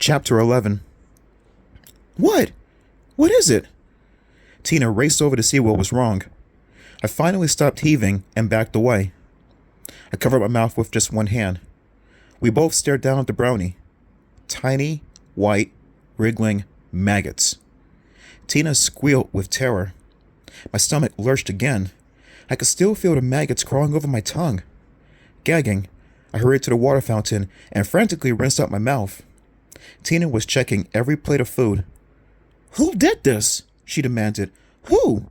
Chapter 11. What? What is it? Tina raced over to see what was wrong. I finally stopped heaving and backed away. I covered my mouth with just one hand. We both stared down at the brownie. Tiny, white, wriggling maggots. Tina squealed with terror. My stomach lurched again. I could still feel the maggots crawling over my tongue. Gagging, I hurried to the water fountain and frantically rinsed out my mouth. Tina was checking every plate of food. "Who did this?" she demanded. "Who?"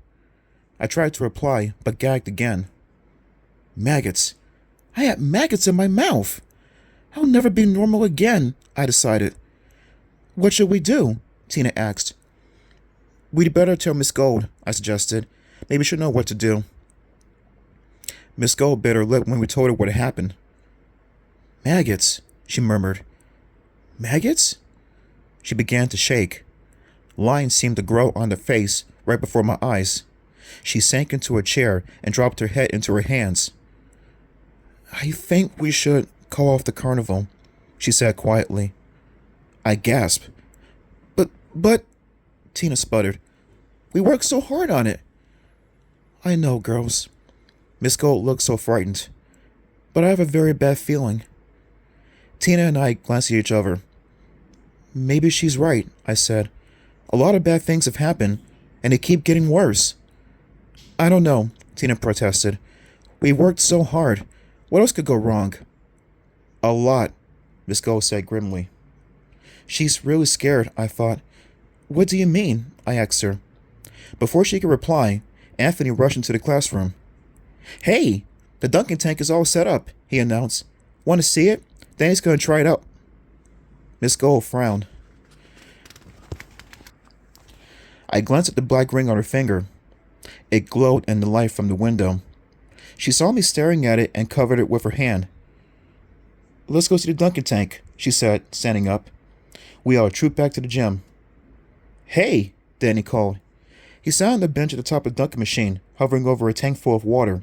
I tried to reply, but gagged again. Maggots. I had maggots in my mouth. I'll never be normal again, I decided. "What should we do?" Tina asked. "We'd better tell Miss Gold," I suggested. "Maybe she'll know what to do." Miss Gold bit her lip when we told her what had happened. "Maggots," she murmured. "Maggots?" She began to shake. Lines seemed to grow on her face right before my eyes. She sank into a chair and dropped her head into her hands. "I think we should call off the carnival," she said quietly. I gasped. But, Tina sputtered. "We worked so hard on it." "I know, girls." Miss Gold looked so frightened. "But I have a very bad feeling." Tina and I glanced at each other. "Maybe she's right," I said. "A lot of bad things have happened, and they keep getting worse." "I don't know," Tina protested. "We worked so hard. What else could go wrong?" "A lot," Miss Gold said grimly. "She's really scared," I thought. "What do you mean?" I asked her. Before she could reply, Anthony rushed into the classroom. "Hey, the Dunkin' tank is all set up," he announced. "Want to see it? Danny's going to try it out." Miss Gold frowned. I glanced at the black ring on her finger. It glowed in the light from the window. She saw me staring at it and covered it with her hand. "Let's go see the Dunkin' tank," she said, standing up. We all trooped back to the gym. "Hey," Danny called. He sat on the bench at the top of the Dunkin' machine, hovering over a tank full of water.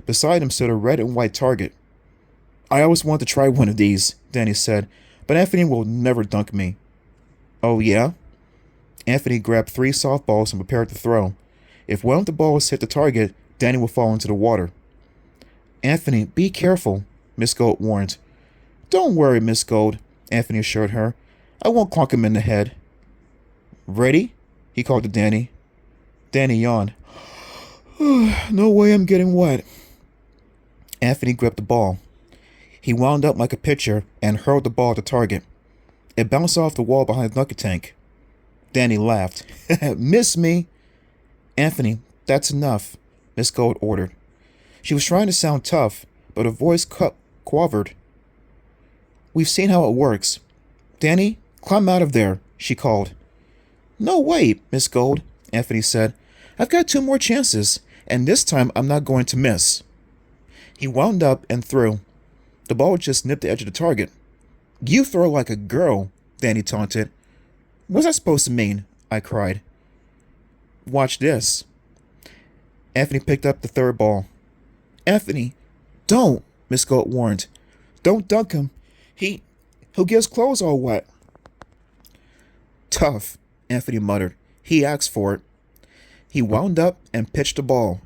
Beside him stood a red and white target. "I always wanted to try one of these," Danny said, "but Anthony will never dunk me." "Oh, yeah?" Anthony grabbed 3 softballs and prepared to throw. If one of the balls hit the target, Danny would fall into the water. "Anthony, be careful," Miss Gold warned. "Don't worry, Miss Gold," Anthony assured her. "I won't clonk him in the head." "Ready?" he called to Danny. Danny yawned. "No way I'm getting wet." Anthony gripped the ball. He wound up like a pitcher and hurled the ball at the target. It bounced off the wall behind the Dunkin' tank. Danny laughed. "Miss me." "Anthony, that's enough," Miss Gold ordered. She was trying to sound tough, but her voice quavered. "We've seen how it works. Danny, climb out of there," she called. "No way, Miss Gold," Anthony said. "I've got 2 more chances, and this time I'm not going to miss." He wound up and threw. The ball just nipped the edge of the target. "You throw like a girl," Danny taunted. "What's that supposed to mean?" I cried. "Watch this." Anthony picked up the 3rd ball. "Anthony, don't," Miss Gold warned. "Don't dunk him. He'll get his clothes all wet." "Tough," Anthony muttered. "He asked for it." He wound up and pitched the ball.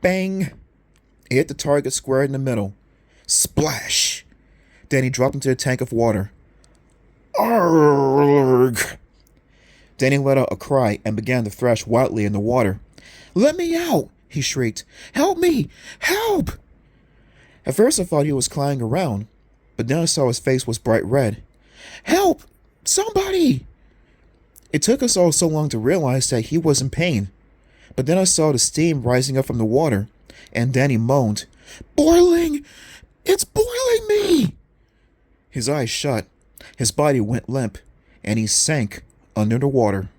Bang! It hit the target square in the middle. Splash! Danny dropped into a tank of water. Arrgh! Danny let out a cry and began to thrash wildly in the water. "Let me out!" he shrieked. "Help me! Help!" At first I thought he was crying around, but then I saw his face was bright red. "Help! Somebody!" It took us all so long to realize that he was in pain. But then I saw the steam rising up from the water, and Danny moaned, "Boiling! It's boiling me!" His eyes shut, his body went limp, and he sank under the water.